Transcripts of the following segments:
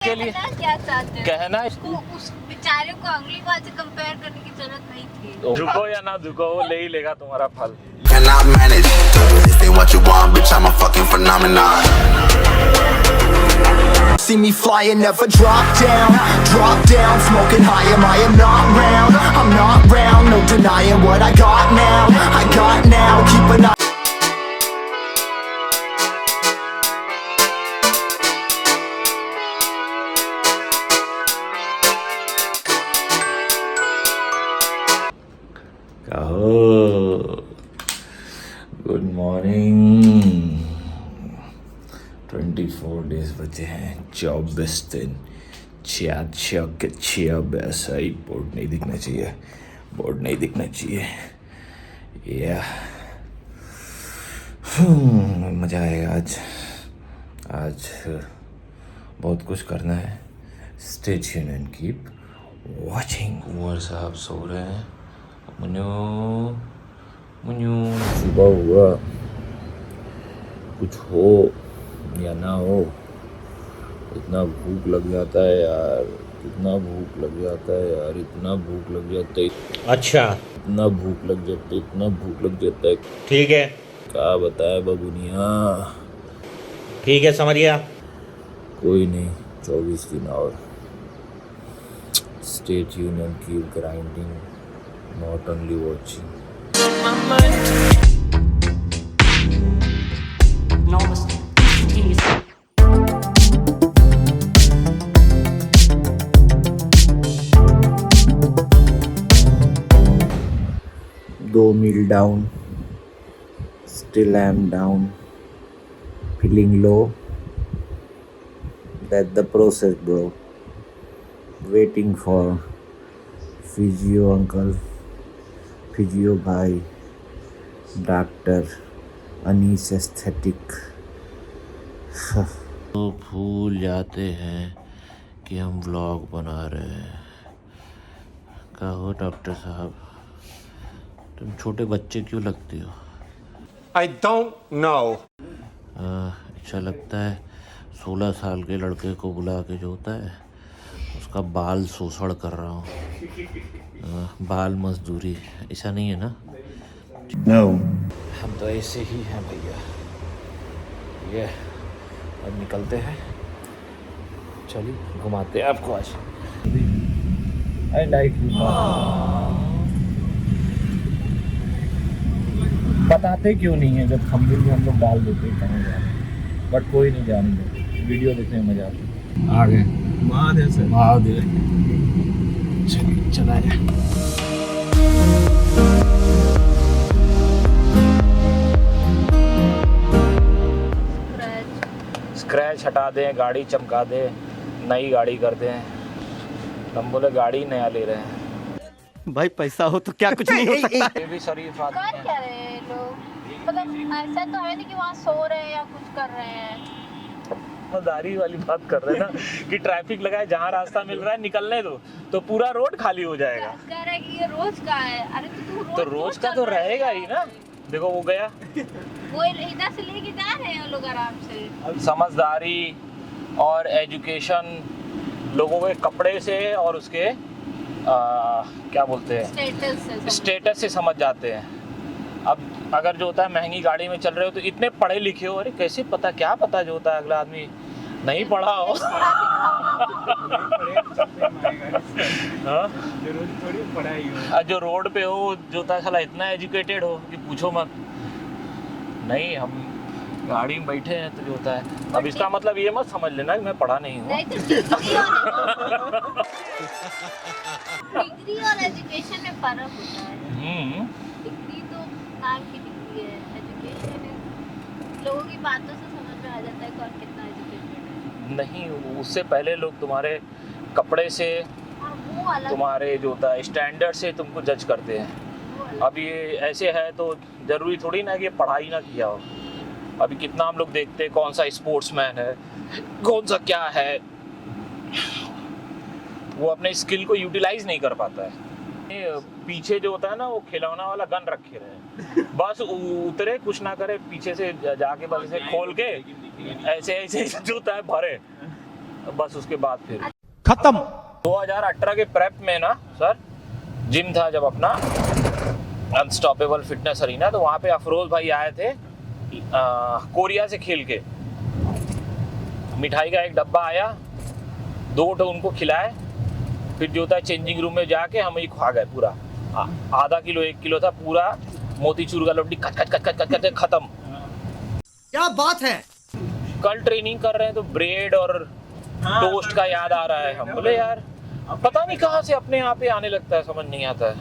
के लिए क्या चाहते हो? कहना उसको उस बेचारे को अगली बार से कंपेयर करने की जरूरत नहीं थी। झुको या ना झुको वो ले ही लेगा तुम्हारा फल। Cannot manage. This ain't what you want, bitch. I'm a fucking phenomenon. See me flying, never drop down, smoking high. I am not round. I'm not round. No denying what I got now. Keep an eye. कहो good morning. 24 days बचे हैं, 24 दिन, 46 ही board नहीं दिखना चाहिए, board नहीं दिखना चाहिए। या मज़ा आएगा आज बहुत कुछ करना है। Stay tuned and keep watching. Umar साहब सो रहे हैं। मुन्यू सुबह हुआ, कुछ हो या ना हो, इतना भूख लग जाता है यार, इतना भूख लग जाता है यार, इतना भूख लग जाता है। अच्छा, इतना भूख लग जाता है, इतना भूख लग जाता है, ठीक है, क्या बताए बबुनिया। ठीक है, समझ गया। कोई नहीं, 24 दिन और। Stay tuned and keep grinding, not only watching. दो मील down, still I am down, feeling low. That's the process, bro. Waiting for physio uncle, physio भाई, डॉक्टर अनीस एस्थेटिक। तो भूल जाते हैं कि हम व्लॉग बना रहे हैं। कहो डॉक्टर साहब, तुम छोटे बच्चे क्यों लगते हो? I don't know. अच्छा लगता है 16 साल के लड़के को बुला के जो होता है उसका बाल शोषण कर रहा हूँ। बाल मजदूरी ऐसा नहीं है ना? No. हम तो ऐसे ही हैं भैया। ये अब निकलते हैं, चलिए घुमाते हैं आपको आज। I like you. बताते क्यों नहीं है जब हम लोग डाल देते हैं कहाँ जा रहे हैं, बट कोई नहीं जाने देते, वीडियो देखने में मजा आता है। आ गए महादेव से, महादेव। चलिए चला जाए। स्क्रैच हटा दें, गाड़ी चमका दें, नई गाड़ी कर दें। हम बोले गाड़ी नया ले रहे हैं भाई, पैसा हो तो क्या कुछ नहीं हो सकता। ये भी शरीफ आदमी कर है। क्या रहे हैं लोग? मतलब ऐसा तो है नहीं कि वहाँ सो रहे हैं या कुछ कर रहे हैं। समझदारी वाली बात कर रहे हैं ना कि ट्रैफिक लगा है, जहाँ रास्ता मिल रहा है निकलने दो तो पूरा रोड खाली हो जाएगा। कह रहे हैं कि ये रोज का है। अरे तो रोज का तो रहेगा ही ना। देखो वो गया। वो इधर से लेके जा रहे हैं लोग आराम से। समझदारी और एजुकेशन लोगों के कपड़े से और उसके क्या बोलते हैं स्टेटस से समझ जाते हैं। अब अगर जो होता है महंगी गाड़ी में चल रहे हो तो इतने पढ़े लिखे हो, अरे कैसे पता, क्या पता जो होता है अगला आदमी नहीं पढ़ा हो। जो रोड पे हो जो होता है साला इतना एजुकेटेड हो कि पूछो मत। नहीं, हम गाड़ी में बैठे हैं तो जो होता है। अब इसका मतलब ये मत समझ लेना कि मैं पढ़ा नहीं हूँ। डिग्री और एजुकेशन में फर्क होता है। डिग्री तो नाम की डिग्री है, एजुकेशन है लोगों की बातों से समझ में आ जाता है कौन कितना एजुकेटेड है। नहीं, उससे पहले लोग तुम्हारे कपड़े से, तुम्हारे जो होता है स्टैंडर्ड से तुमको जज करते हैं। अब ये ऐसे है तो जरूरी थोड़ी ना कि ये पढ़ाई ना किया हो। अभी कितना हम लोग देखते हैं कौन सा स्पोर्ट्समैन है, कौन सा क्या है, वो अपने स्किल को यूटिलाइज नहीं कर पाता है। पीछे जो होता है ना वो खिलौना वाला गन रखे रहे, बस उतरे कुछ ना करे, पीछे से जाके बस इसे खोल के ऐसे ऐसे जो होता है भरे। बस उसके बाद फिर खत्म। 2018 के प्रेप में ना सर, जिम था जब अपना अनस्टॉपेबल फिटनेस अरीना, तो वहाँ पे अफरोज भाई आए थे कोरिया से खेल के। मिठाई का एक डब्बा आया, 2 तो उनको खिलाए, फिर जो था चेंजिंग रूम में जाके हम ही खा गए पूरा। आधा किलो 1 किलो था पूरा, मोतीचूर का लड्डी कच कच कच कच कच कच खत्म। क्या बात है। कल ट्रेनिंग कर रहे हैं तो ब्रेड और टोस्ट का याद आ रहा है। हम बोले यार पता नहीं कहाँ से अपने आप ही आने लगता है, समझ नहीं आता है।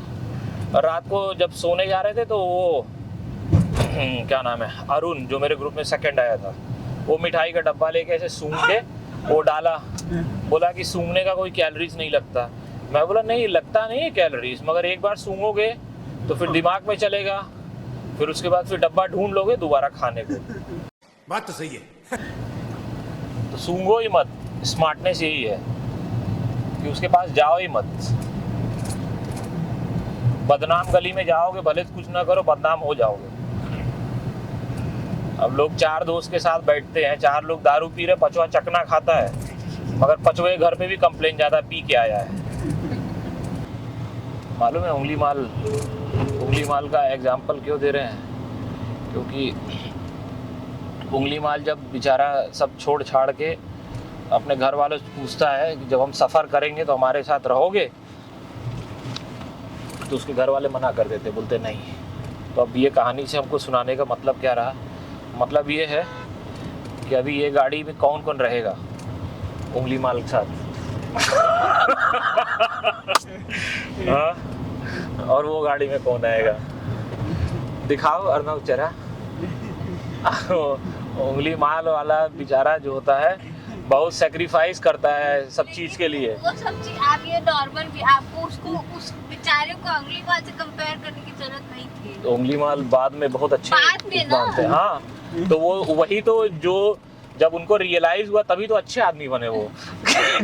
और रात को जब सोने जा रहे थे तो वो क्या नाम है, अरुण, जो मेरे ग्रुप में सेकंड आया था, वो मिठाई का डब्बा लेके ऐसे सूंघ के वो डाला, बोला कि सूंघने का कोई कैलोरीज नहीं लगता। मैं बोला नहीं लगता नहीं है कैलोरीज, मगर एक बार सूंघोगे तो फिर दिमाग में चलेगा, फिर उसके बाद फिर डब्बा ढूंढ लोगे दोबारा खाने को। बात तो सही है। तो सूंघो ही मत, स्मार्टनेस यही है कि उसके पास जाओ ही मत। बदनाम गली में जाओगे, भले कुछ ना करो, बदनाम हो जाओगे। अब लोग 4 दोस्त के साथ बैठते हैं, 4 लोग दारू पी रहे, 5वां चकना खाता है, मगर 5वें घर पे भी कंप्लेन ज़्यादा पी के आया है। मालूम है उंगली माल का एग्जाम्पल क्यों दे रहे हैं? क्योंकि उंगली माल जब बेचारा सब छोड़ छाड़ के अपने घर वालों से पूछता है कि जब हम सफ़र करेंगे तो हमारे साथ रहोगे, तो उसके घर वाले मना कर देते, बोलते नहीं। तो अब ये कहानी से हमको सुनाने का मतलब क्या रहा? मतलब ये है कि अभी ये गाड़ी में कौन कौन रहेगा उंगली माल के साथ। हाँ? और वो गाड़ी में कौन आएगा? दिखाओ अर्नब चेहरा। उंगली माल वाला बेचारा जो होता है बहुत सेक्रीफाइस करता है सब चीज के लिए। वो सब चीज आप ये नॉर्मल भी, आपको उसको उस बेचारे को उंगली माल से कंपेयर करने की जरूरत नहीं थी। तो उंगली माल बाद में बहुत अच्छे बाद में ना? मानते हैं। हाँ, तो वो वही तो जो जब उनको रियलाइज हुआ तभी तो अच्छे आदमी बने वो। कि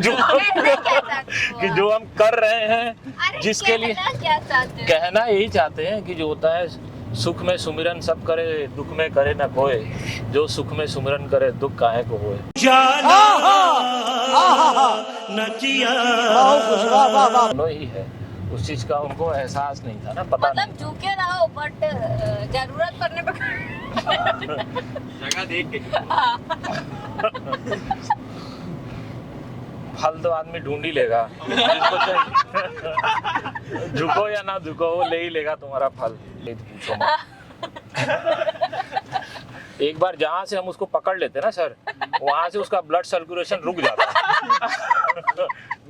जो हम कर रहे हैं जिसके लिए कहना यही चाहते हैं कि जो होता है सुख में सुमिरन सब करे, दुख में करे न कोय, जो सुख में सुमिरन करे दुख काहे को होए। ही है उस चीज का उनको एहसास नहीं था ना, पता मतलब झुके रहो बट जरूरत पड़ने पर जगह देख के। फल तो आदमी ढूंढ ही लेगा जिसको चाहिए। झुको या ना झुको वो ले ही लेगा तुम्हारा फल। पूछो एक बार जहाँ से हम उसको पकड़ लेते ना सर, वहां से उसका ब्लड सर्कुलेशन रुक जाता है।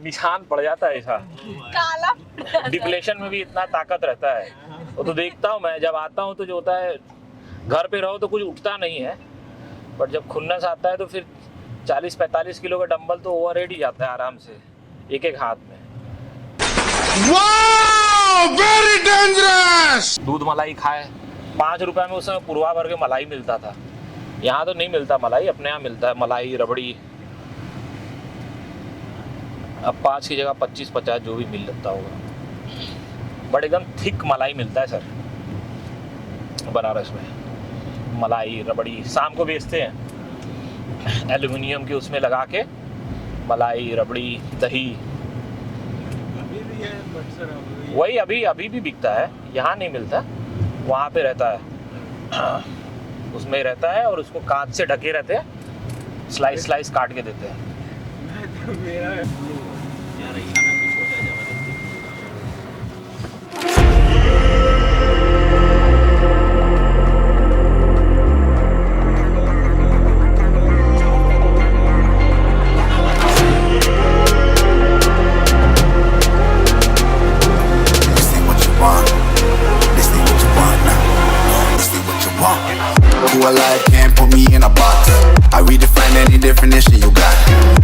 निशान पड़ जाता है ऐसा। काला डिप्लेशन में भी इतना ताकत रहता है। वो तो देखता हूँ मैं, जब आता हूँ तो जो होता है घर पे रहो तो कुछ उठता नहीं है, बट जब खुन्नस आता है तो फिर 40-45 किलो का डंबल तो ओवरहेड ही जाता है आराम से एक एक हाथ में। Very dangerous. दूध मलाई खाए, 5 रुपए में उस समय पुरवा भर के मलाई मिलता था। यहाँ तो नहीं मिलता मलाई, अपने यहाँ मिलता है मलाई रबड़ी। अब 5 की जगह 25-50 जो भी मिल लगता होगा, बट एकदम थिक मलाई मिलता है सर बनारस में। मलाई रबड़ी शाम को बेचते हैं एल्युमिनियम के उसमें लगा के, मलाई रबड़ी दही। वही अभी भी बिकता है, यहाँ नहीं मिलता, वहाँ पे रहता है, उसमें रहता है और उसको कांच से ढके रहते हैं, स्लाइस काट के देते हैं। Who alive can't put me in a box. I redefine any definition you got.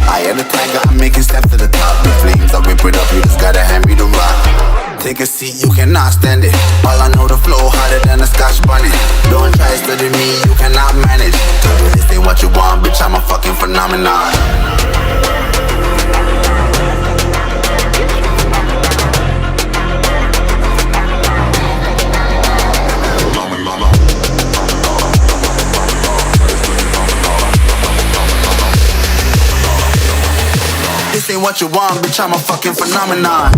I am the tiger, I'm making steps to the top. The flames, I whip it up, you just gotta hand me the rock. Take a seat, you cannot stand it. All I know, the flow harder than a Scotch bonnet. Don't try study me, you cannot manage. This ain't what you want, bitch, I'm a fucking phenomenon. what you want, bitch, I'm a fucking phenomenon.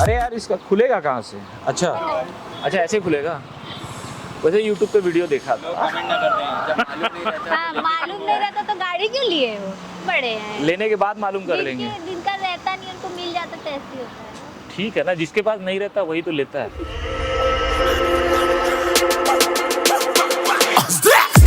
अरे यार इसका खुलेगा कहाँ से? अच्छा अच्छा ऐसे खुलेगा। वैसे यूट्यूब पे वीडियो देखा था। हाँ, मालूम नहीं रहता तो गाड़ी क्यों लिए हो? बड़े हैं। लेने के बाद मालूम कर लेंगे। जिनका रहता नहीं उनको मिल जाता तो ऐसे ही होता है। ठीक है ना, जिसके पास नहीं रहता वही तो लेता है।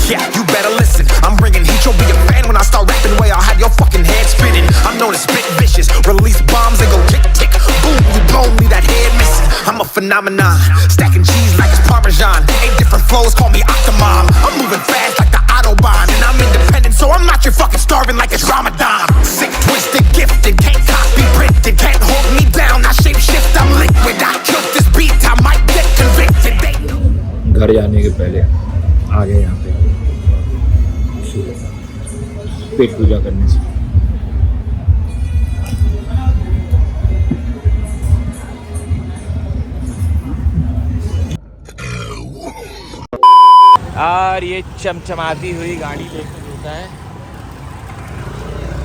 Yeah, you better listen. I'm bringing heat. You'll be a fan when I start rapping. Way I'll have your fucking head spinning. I'm known as spit vicious. Release bombs and go tick tick boom. You blown me that head missing. I'm a phenomenon. Stacking cheese like it's Parmesan. 8 different flows, call me Octomom. I'm moving fast like the Autobahn, and I'm independent, so I'm not your fucking starving like it's Ramadan. Sick, twisted, gifted, can't copy, printed, can't hold me down. I shape shift, I'm liquid. I killed this beat. I might get convicted. They know. घर जाने के पहले आ गए यहाँ पे पेट पूजा करने से। और ये चमचमाती हुई गाड़ी देखने होता है।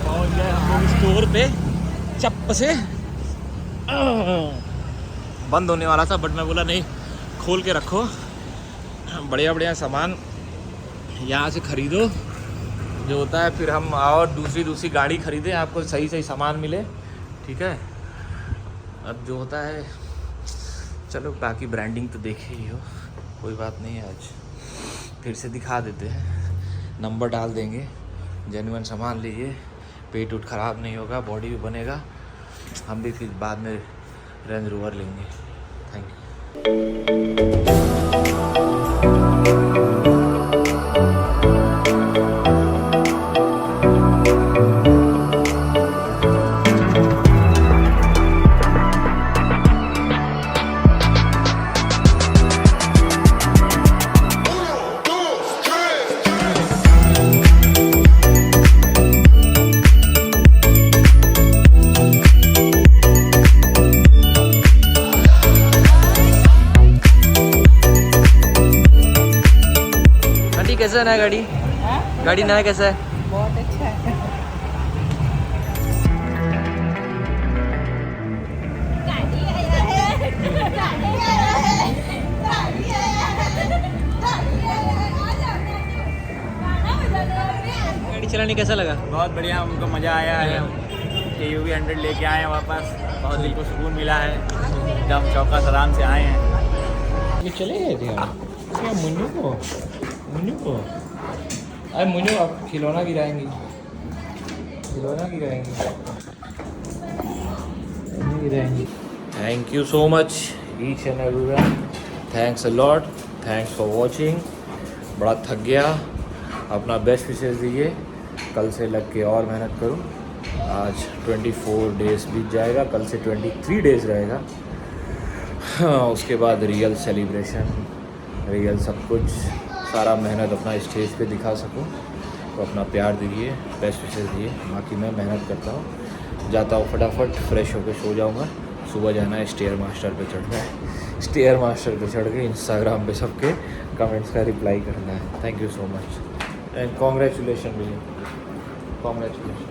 पहुंच गए हम लोग स्टोर पे चप्प से। बंद होने वाला था बट मैं बोला नहीं, खोल के रखो, बढ़िया बढ़िया सामान यहाँ से ख़रीदो जो होता है, फिर हम और दूसरी गाड़ी ख़रीदें, आपको सही सही सामान मिले। ठीक है, अब जो होता है चलो, बाकी ब्रांडिंग तो देखे ही हो, कोई बात नहीं है। आज फिर से दिखा देते हैं, नंबर डाल देंगे, जेन्युइन सामान लीजिए, पेट उठ ख़राब नहीं होगा, बॉडी भी बनेगा। हम भी फिर बाद में रेंज रोवर लेंगे। Thank you. कैसा है ना गाड़ी? गाड़ी नया कैसा है? बहुत अच्छा है। गाड़ी चलाने कैसा लगा? बहुत बढ़िया, हमको मज़ा आया है। KUV 100 लेके आए हैं वापस, बहुत दिल को सुकून मिला है। एकदम चौका सलाम से आए हैं। ये चले गए थे यार, मुन्नू को अरे मुन्नू आप खिलौना गिराएंगी, thank you so much each and everyone, thanks a lot, thanks for watching. बड़ा थक गया, अपना बेस्ट विशेष दीजिए, कल से लग के और मेहनत करूँ। आज 24 डेज़ बीत जाएगा, कल से 23 डेज़ रहेगा। हाँ, उसके बाद रियल सेलिब्रेशन, रियल सब कुछ, सारा मेहनत अपना स्टेज पे दिखा सकूं। तो अपना प्यार दीजिए, बेस्ट विशेस दिए। बाकी मैं मेहनत करता हूँ, जाता हूँ फटाफट, फ्रेश होकर सो जाऊँगा। सुबह जाना है स्टेयर मास्टर पे चढ़ना है, स्टेयर मास्टर पे चढ़ के इंस्टाग्राम पे सबके कमेंट्स का रिप्लाई करना है। Thank you so much and congratulation भैया, कॉन्ग्रेचुलेशन।